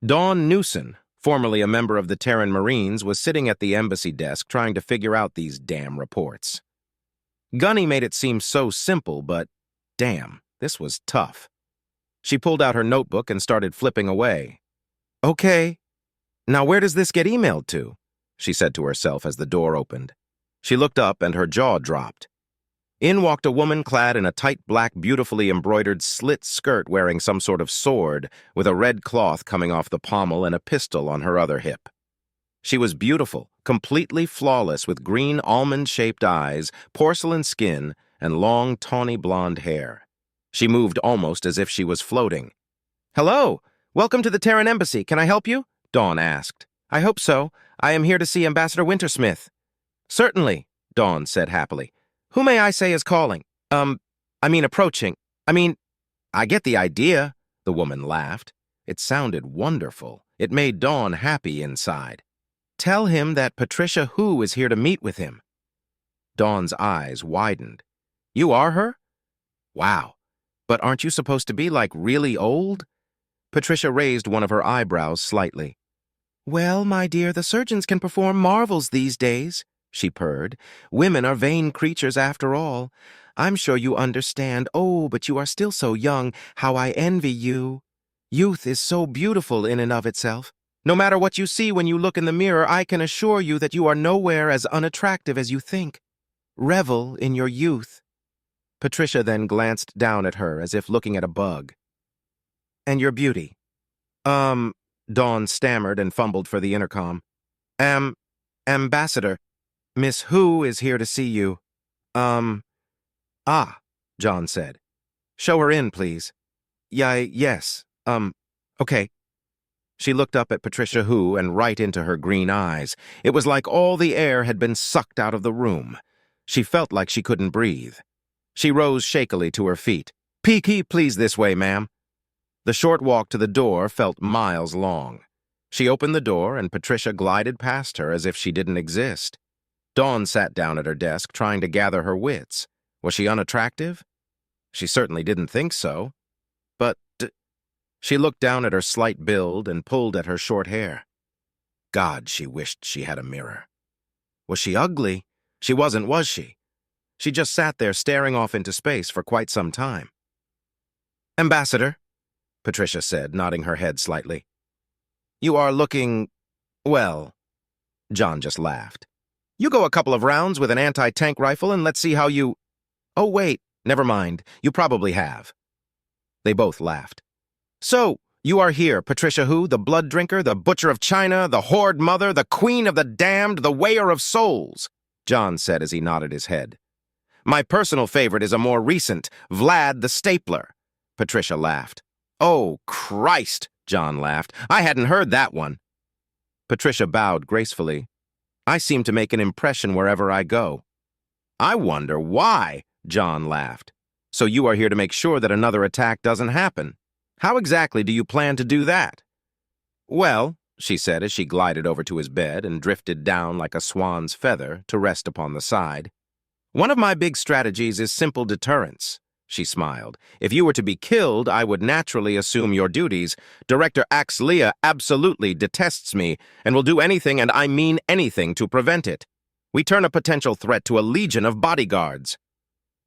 Dawn Newson, formerly a member of the Terran Marines, was sitting at the embassy desk trying to figure out these damn reports. Gunny made it seem so simple, but damn, this was tough. She pulled out her notebook and started flipping away. Okay, now where does this get emailed to? She said to herself as the door opened. She looked up and her jaw dropped. In walked a woman clad in a tight black, beautifully embroidered slit skirt wearing some sort of sword, with a red cloth coming off the pommel and a pistol on her other hip. She was beautiful, completely flawless, with green almond-shaped eyes, porcelain skin, and long, tawny blonde hair. She moved almost as if she was floating. "Hello! Welcome to the Terran Embassy. Can I help you?" Dawn asked. "I hope so. I am here to see Ambassador Wintersmith." "Certainly," Dawn said happily. "Who may I say is calling? Approaching. I get the idea," the woman laughed. It sounded wonderful. It made Dawn happy inside. "Tell him that Patricia Who is here to meet with him." Dawn's eyes widened. "You are her? Wow. But aren't you supposed to be, like, really old?" Patricia raised one of her eyebrows slightly. "Well, my dear, the surgeons can perform marvels these days," she purred. "Women are vain creatures after all. I'm sure you understand. Oh, but you are still so young. How I envy you. Youth is so beautiful in and of itself. No matter what you see when you look in the mirror, I can assure you that you are nowhere as unattractive as you think. Revel in your youth." Patricia then glanced down at her as if looking at a bug. "And your beauty?" Dawn stammered and fumbled for the intercom. Ambassador, Miss Who is here to see you." Ah," John said. "Show her in, please." Yes, okay." She looked up at Patricia Who and right into her green eyes. It was like all the air had been sucked out of the room. She felt like she couldn't breathe. She rose shakily to her feet. Please this way, ma'am." The short walk to the door felt miles long. She opened the door and Patricia glided past her as if she didn't exist. Dawn sat down at her desk trying to gather her wits. Was she unattractive? She certainly didn't think so. But she looked down at her slight build and pulled at her short hair. God, she wished she had a mirror. Was she ugly? She wasn't, was she? She just sat there staring off into space for quite some time. "Ambassador," Patricia said, nodding her head slightly. "You are looking, well." John just laughed. "You go a couple of rounds with an anti-tank rifle and let's see how you—" "Oh, wait, never mind. You probably have." They both laughed. "So, you are here, Patricia Who, the blood drinker, the butcher of China, the horde mother, the queen of the damned, the weigher of souls," John said as he nodded his head. "My personal favorite is a more recent, Vlad the Stapler." Patricia laughed. "Oh, Christ," John laughed. "I hadn't heard that one." Patricia bowed gracefully. "I seem to make an impression wherever I go." "I wonder why," John laughed. "So you are here to make sure that another attack doesn't happen. How exactly do you plan to do that?" "Well," she said as she glided over to his bed and drifted down like a swan's feather to rest upon the side, "one of my big strategies is simple deterrence." She smiled. "If you were to be killed, I would naturally assume your duties. Director Axlia absolutely detests me and will do anything, and I mean anything, to prevent it. We turn a potential threat to a legion of bodyguards."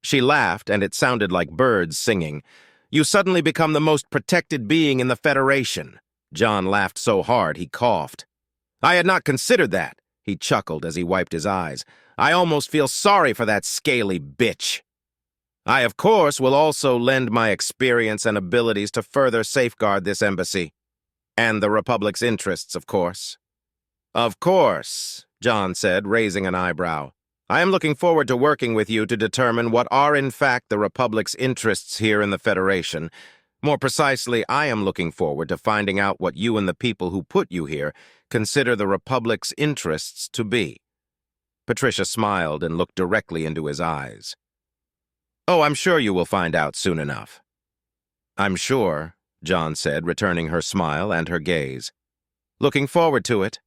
She laughed, and it sounded like birds singing. "You suddenly become the most protected being in the Federation." John laughed so hard he coughed. "I had not considered that," he chuckled as he wiped his eyes. "I almost feel sorry for that scaly bitch. I, of course, will also lend my experience and abilities to further safeguard this embassy. And the Republic's interests, of course." "Of course," John said, raising an eyebrow. "I am looking forward to working with you to determine what are in fact the Republic's interests here in the Federation. More precisely, I am looking forward to finding out what you and the people who put you here consider the Republic's interests to be." Patricia smiled and looked directly into his eyes. "Oh, I'm sure you will find out soon enough." "I'm sure," John said, returning her smile and her gaze. "Looking forward to it."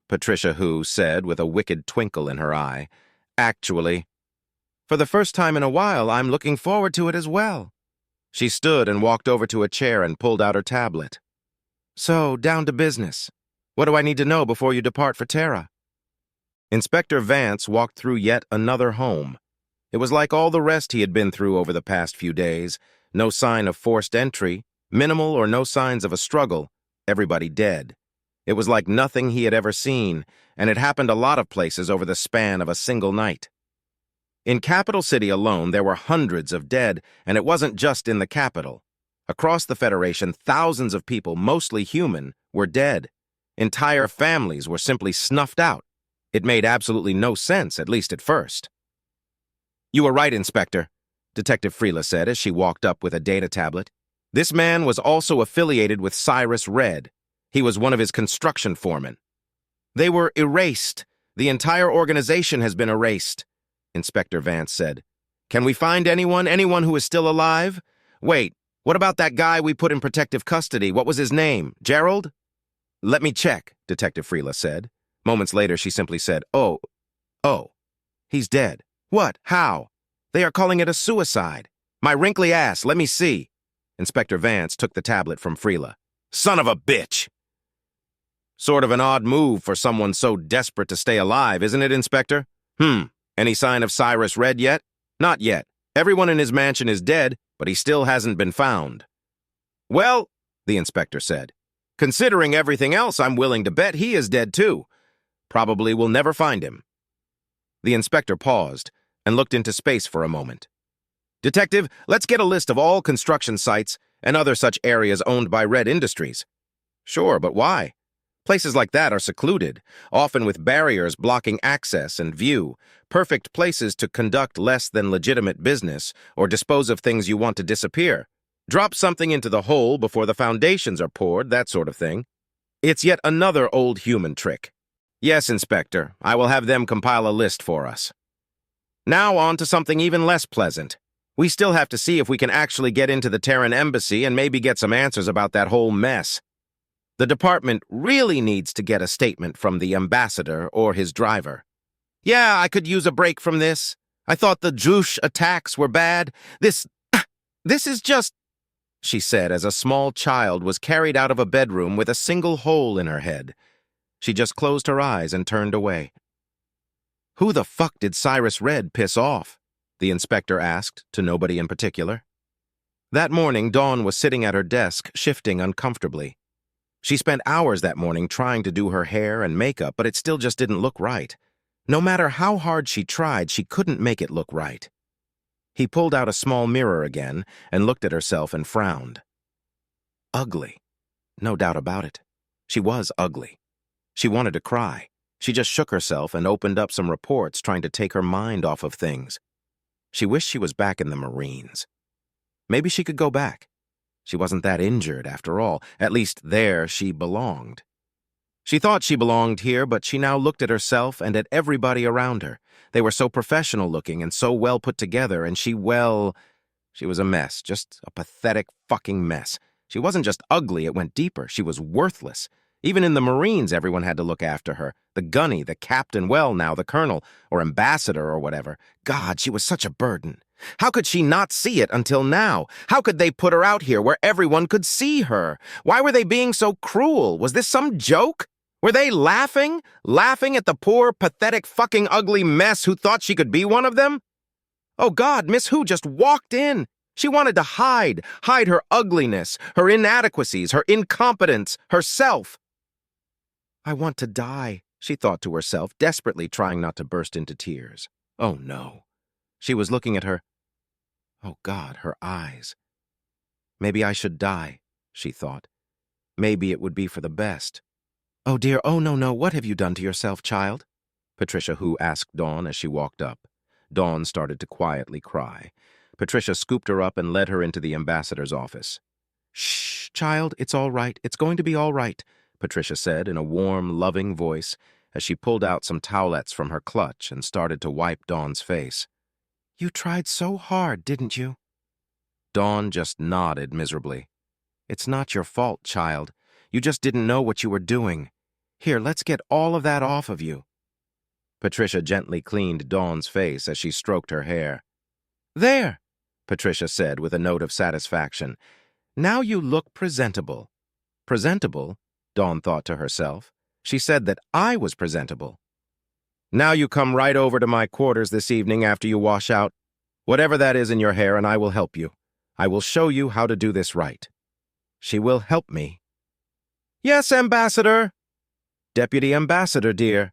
Patricia Who said with a wicked twinkle in her eye. "Actually, for the first time in a while, I'm looking forward to it as well." She stood and walked over to a chair and pulled out her tablet. So, down to business. What do I need to know before you depart for Terra? Inspector Vance walked through yet another home. It was like all the rest he had been through over the past few days. No sign of forced entry, minimal or no signs of a struggle, everybody dead. It was like nothing he had ever seen, and it happened a lot of places over the span of a single night. In Capital City alone, there were hundreds of dead, and it wasn't just in the capital. Across the Federation, thousands of people, mostly human, were dead. Entire families were simply snuffed out. It made absolutely no sense, at least at first. You were right, Inspector, Detective Freela said as she walked up with a data tablet. This man was also affiliated with Cyrus Red. He was one of his construction foremen. They were erased. The entire organization has been erased, Inspector Vance said. Can we find anyone who is still alive? Wait, what about that guy we put in protective custody? What was his name? Gerald? Let me check, Detective Freela said. Moments later, she simply said, Oh, he's dead. What? How? They are calling it a suicide. My wrinkly ass, let me see. Inspector Vance took the tablet from Freela. Son of a bitch! Sort of an odd move for someone so desperate to stay alive, isn't it, Inspector? Any sign of Cyrus Red yet? Not yet. Everyone in his mansion is dead, but he still hasn't been found. Well, the inspector said, considering everything else, I'm willing to bet he is dead too. Probably we'll never find him. The inspector paused and looked into space for a moment. Detective, let's get a list of all construction sites and other such areas owned by Red Industries. Sure, but why? Places like that are secluded, often with barriers blocking access and view, perfect places to conduct less than legitimate business or dispose of things you want to disappear. Drop something into the hole before the foundations are poured, that sort of thing. It's yet another old human trick. Yes, Inspector, I will have them compile a list for us. Now on to something even less pleasant. We still have to see if we can actually get into the Terran embassy and maybe get some answers about that whole mess. The department really needs to get a statement from the ambassador or his driver. Yeah, I could use a break from this. I thought the Jush attacks were bad. This is just, she said as a small child was carried out of a bedroom with a single hole in her head. She just closed her eyes and turned away. Who the fuck did Cyrus Red piss off? The inspector asked, to nobody in particular. That morning, Dawn was sitting at her desk, shifting uncomfortably. She spent hours that morning trying to do her hair and makeup, but it still just didn't look right. No matter how hard she tried, she couldn't make it look right. He pulled out a small mirror again and looked at herself and frowned. Ugly. No doubt about it. She was ugly. She wanted to cry. She just shook herself and opened up some reports, trying to take her mind off of things. She wished she was back in the Marines. Maybe she could go back. She wasn't that injured, after all. At least there she belonged. She thought she belonged here, but she now looked at herself and at everybody around her. They were so professional-looking and so well put together, and she was a mess, just a pathetic fucking mess. She wasn't just ugly, it went deeper. She was worthless. Even in the Marines, everyone had to look after her. The gunny, the captain, well, now the colonel, or ambassador or whatever. God, she was such a burden. How could she not see it until now? How could they put her out here where everyone could see her? Why were they being so cruel? Was this some joke? Were they laughing? Laughing at the poor, pathetic, fucking ugly mess who thought she could be one of them? Oh God, Miss Who just walked in. She wanted to hide her ugliness, her inadequacies, her incompetence, herself. I want to die, she thought to herself, desperately trying not to burst into tears. Oh no. She was looking at her. Oh God, her eyes. Maybe I should die, she thought. Maybe it would be for the best. Oh dear, oh no, what have you done to yourself, child? Patricia Who asked Dawn as she walked up. Dawn started to quietly cry. Patricia scooped her up and led her into the ambassador's office. Shh, child, it's all right. It's going to be all right, Patricia said in a warm, loving voice as she pulled out some towelettes from her clutch and started to wipe Dawn's face. You tried so hard, didn't you? Dawn just nodded miserably. It's not your fault, child. You just didn't know what you were doing. Here, let's get all of that off of you. Patricia gently cleaned Dawn's face as she stroked her hair. There, Patricia said with a note of satisfaction. Now you look presentable. presentable, Dawn thought to herself. She said that I was presentable. Now you come right over to my quarters this evening after you wash out, whatever that is in your hair, and I will help you. I will show you how to do this right. She will help me. Yes, Ambassador. Deputy Ambassador, dear.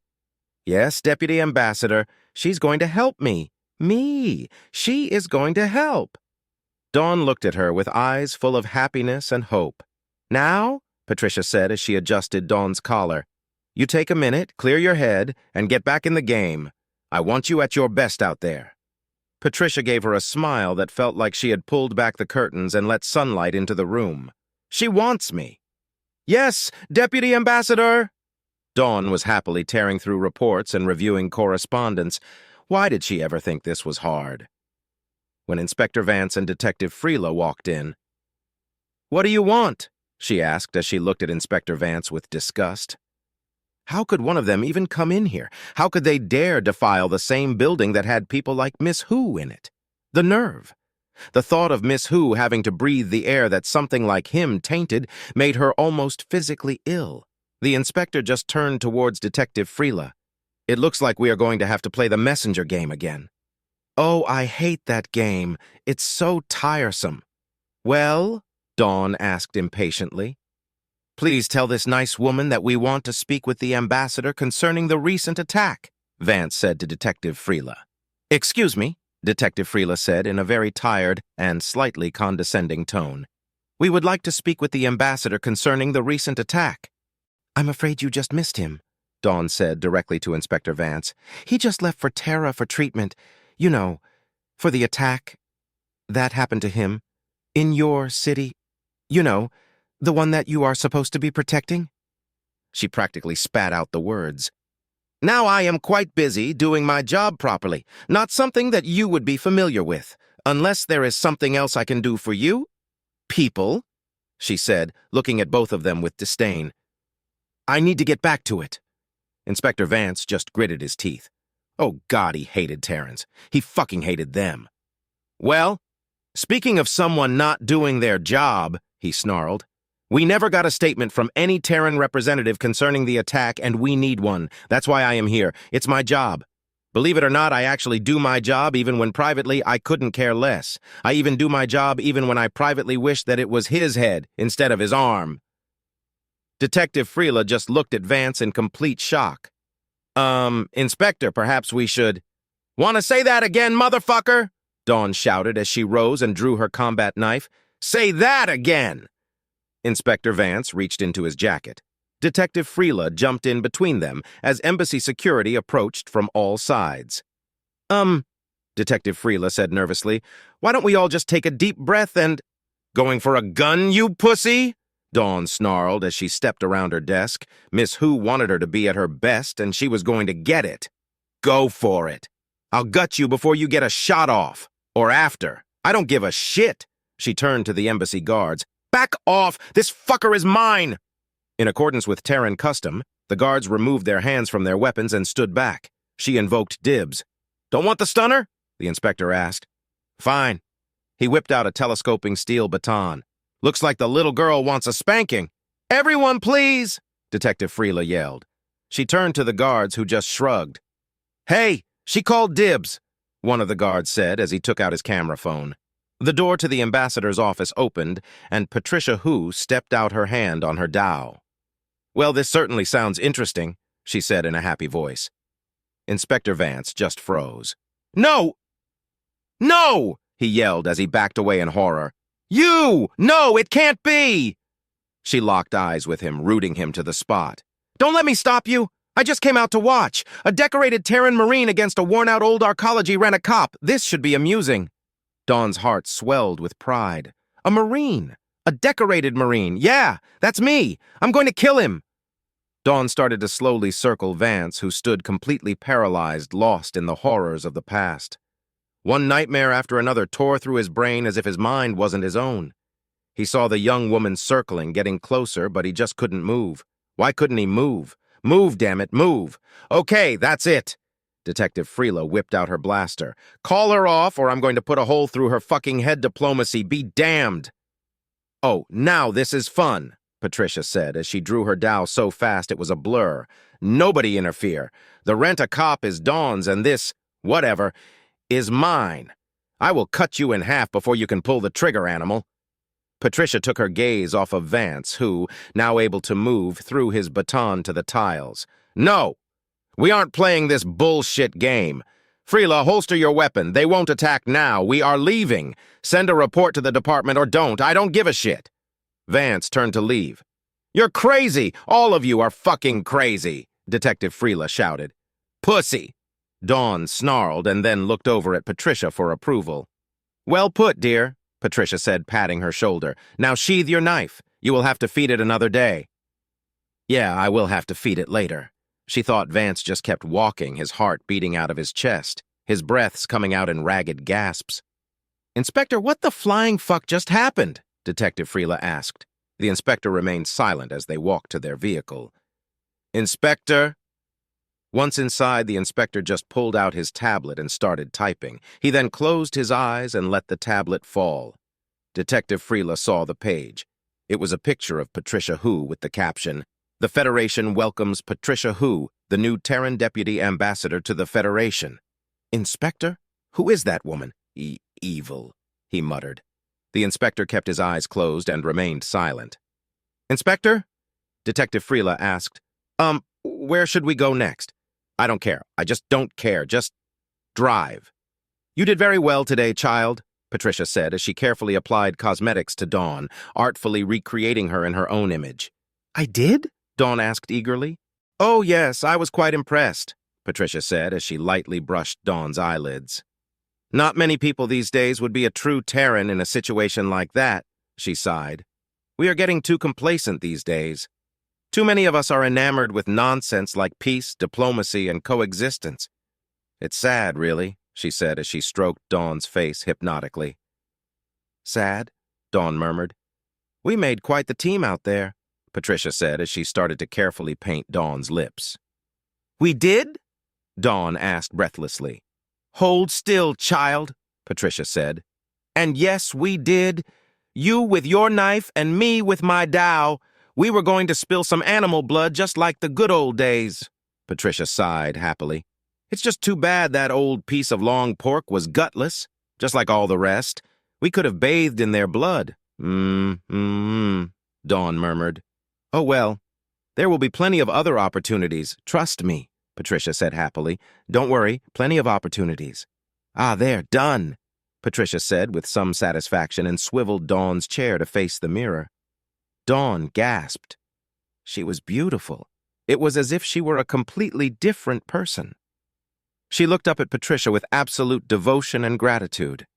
Yes, Deputy Ambassador. She's going to help me. Me. She is going to help. Dawn looked at her with eyes full of happiness and hope. Now, Patricia said as she adjusted Dawn's collar, you take a minute, clear your head, and get back in the game. I want you at your best out there. Patricia gave her a smile that felt like she had pulled back the curtains and let sunlight into the room. She wants me. Yes, Deputy Ambassador. Dawn was happily tearing through reports and reviewing correspondence. Why did she ever think this was hard? When Inspector Vance and Detective Freela walked in. What do you want? She asked as she looked at Inspector Vance with disgust. How could one of them even come in here? How could they dare defile the same building that had people like Miss Who in it? The nerve. The thought of Miss Who having to breathe the air that something like him tainted made her almost physically ill. The inspector just turned towards Detective Freela. It looks like we are going to have to play the messenger game again. Oh, I hate that game. It's so tiresome. Well, Dawn asked impatiently. Please tell this nice woman that we want to speak with the ambassador concerning the recent attack, Vance said to Detective Freela. Excuse me, Detective Freela said in a very tired and slightly condescending tone. We would like to speak with the ambassador concerning the recent attack. I'm afraid you just missed him, Dawn said directly to Inspector Vance. He just left for Terra for treatment. You know, for the attack. That happened to him. In your city. You know, the one that you are supposed to be protecting? She practically spat out the words. Now I am quite busy doing my job properly, not something that you would be familiar with, unless there is something else I can do for you. People, she said, looking at both of them with disdain. I need to get back to it. Inspector Vance just gritted his teeth. Oh God, he hated Terrans. He fucking hated them. Well, speaking of someone not doing their job, he snarled, we never got a statement from any Terran representative concerning the attack, and we need one. That's why I am here. It's my job. Believe it or not, I actually do my job even when privately I couldn't care less. I even do my job even when I privately wish that it was his head instead of his arm. Detective Freela just looked at Vance in complete shock. Inspector, perhaps we should... Want to say that again, motherfucker? Dawn shouted as she rose and drew her combat knife. Say that again! Inspector Vance reached into his jacket. Detective Freela jumped in between them as embassy security approached from all sides. Detective Freela said nervously, why don't we all just take a deep breath and... Going for a gun, you pussy? Dawn snarled as she stepped around her desk. Miss Who wanted her to be at her best, and she was going to get it. Go for it. I'll gut you before you get a shot off. Or after. I don't give a shit. She turned to the embassy guards. Back off! This fucker is mine! In accordance with Terran custom, the guards removed their hands from their weapons and stood back. She invoked dibs. Don't want the stunner? The inspector asked. Fine. He whipped out a telescoping steel baton. Looks like the little girl wants a spanking. Everyone, please! Detective Freela yelled. She turned to the guards who just shrugged. Hey, she called dibs, one of the guards said as he took out his camera phone. The door to the ambassador's office opened, and Patricia Who stepped out her hand on her dowel. Well, this certainly sounds interesting, she said in a happy voice. Inspector Vance just froze. No! No! He yelled as he backed away in horror. You! No, it can't be! She locked eyes with him, rooting him to the spot. Don't let me stop you! I just came out to watch. A decorated Terran Marine against a worn-out old arcology rent-a-cop. This should be amusing. Dawn's heart swelled with pride. A Marine. A decorated Marine. Yeah, that's me. I'm going to kill him. Dawn started to slowly circle Vance, who stood completely paralyzed, lost in the horrors of the past. One nightmare after another tore through his brain as if his mind wasn't his own. He saw the young woman circling, getting closer, but he just couldn't move. Why couldn't he move? Move, damn it, move. Okay, that's it. Detective Freela whipped out her blaster. Call her off, or I'm going to put a hole through her fucking head. Diplomacy be damned. Oh, now this is fun. Patricia said as she drew her dowel so fast it was a blur. Nobody interfere. The rent-a-cop is Dawn's and this, whatever, is mine. I will cut you in half before you can pull the trigger, animal. Patricia took her gaze off of Vance, who, now able to move, threw his baton to the tiles. No! We aren't playing this bullshit game. Freela, holster your weapon. They won't attack now. We are leaving. Send a report to the department or don't. I don't give a shit. Vance turned to leave. You're crazy! All of you are fucking crazy! Detective Freela shouted. Pussy! Dawn snarled and then looked over at Patricia for approval. Well put, dear, Patricia said, patting her shoulder. Now sheathe your knife. You will have to feed it another day. Yeah, I will have to feed it later. She thought Vance just kept walking, his heart beating out of his chest, his breaths coming out in ragged gasps. Inspector, what the flying fuck just happened? Detective Freela asked. The inspector remained silent as they walked to their vehicle. Inspector? Once inside, the inspector just pulled out his tablet and started typing. He then closed his eyes and let the tablet fall. Detective Freela saw the page. It was a picture of Patricia Hu with the caption, "The Federation welcomes Patricia Hu, the new Terran Deputy Ambassador to the Federation." Inspector? Who is that woman? Evil, he muttered. The inspector kept his eyes closed and remained silent. Inspector? Detective Freela asked. Where should we go next? I don't care. I just don't care. Just drive. You did very well today, child, Patricia said as she carefully applied cosmetics to Dawn, artfully recreating her in her own image. I did? Dawn asked eagerly. Oh, yes, I was quite impressed, Patricia said as she lightly brushed Dawn's eyelids. Not many people these days would be a true Terran in a situation like that, she sighed. We are getting too complacent these days. Too many of us are enamored with nonsense like peace, diplomacy, and coexistence. It's sad, really, she said as she stroked Dawn's face hypnotically. Sad? Dawn murmured. We made quite the team out there, Patricia said as she started to carefully paint Dawn's lips. We did? Dawn asked breathlessly. Hold still, child, Patricia said. And yes, we did. You with your knife and me with my dowel. We were going to spill some animal blood just like the good old days. Patricia sighed happily. It's just too bad that old piece of long pork was gutless, just like all the rest. We could have bathed in their blood. Dawn murmured. Oh well, there will be plenty of other opportunities, trust me, Patricia said happily. Don't worry, plenty of opportunities. Ah, there, done, Patricia said with some satisfaction and swiveled Dawn's chair to face the mirror. Dawn gasped. She was beautiful. It was as if she were a completely different person. She looked up at Patricia with absolute devotion and gratitude.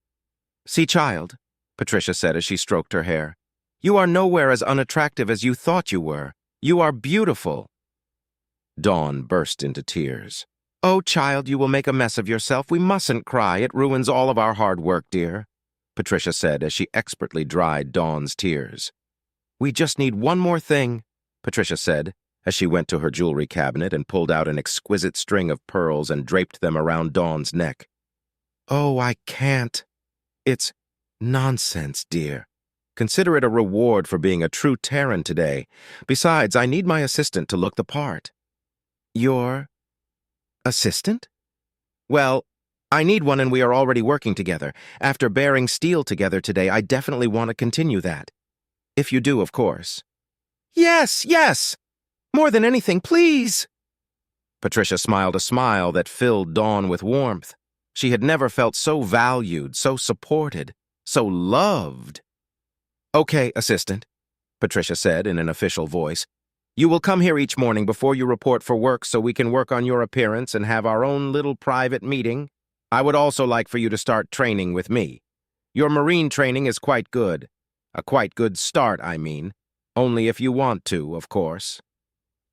See, child, Patricia said as she stroked her hair, you are nowhere as unattractive as you thought you were. You are beautiful. Dawn burst into tears. Oh, child, you will make a mess of yourself. We mustn't cry. It ruins all of our hard work, dear, Patricia said as she expertly dried Dawn's tears. We just need one more thing, Patricia said, as she went to her jewelry cabinet and pulled out an exquisite string of pearls and draped them around Dawn's neck. Oh, I can't. It's nonsense, dear. Consider it a reward for being a true Terran today. Besides, I need my assistant to look the part. Your assistant? Well, I need one and we are already working together. After bearing steel together today, I definitely want to continue that. If you do, of course. Yes, yes! More than anything, please! Patricia smiled a smile that filled Dawn with warmth. She had never felt so valued, so supported, so loved. Okay, assistant, Patricia said in an official voice. You will come here each morning before you report for work so we can work on your appearance and have our own little private meeting. I would also like for you to start training with me. Your Marine training is quite good. A quite good start, I mean. Only if you want to, of course.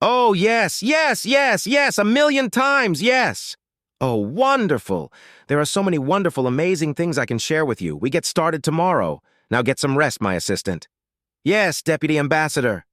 Oh, yes, yes, yes, yes, 1,000,000 times, yes. Oh, wonderful. There are so many wonderful, amazing things I can share with you. We get started tomorrow. Now get some rest, my assistant. Yes, Deputy Ambassador.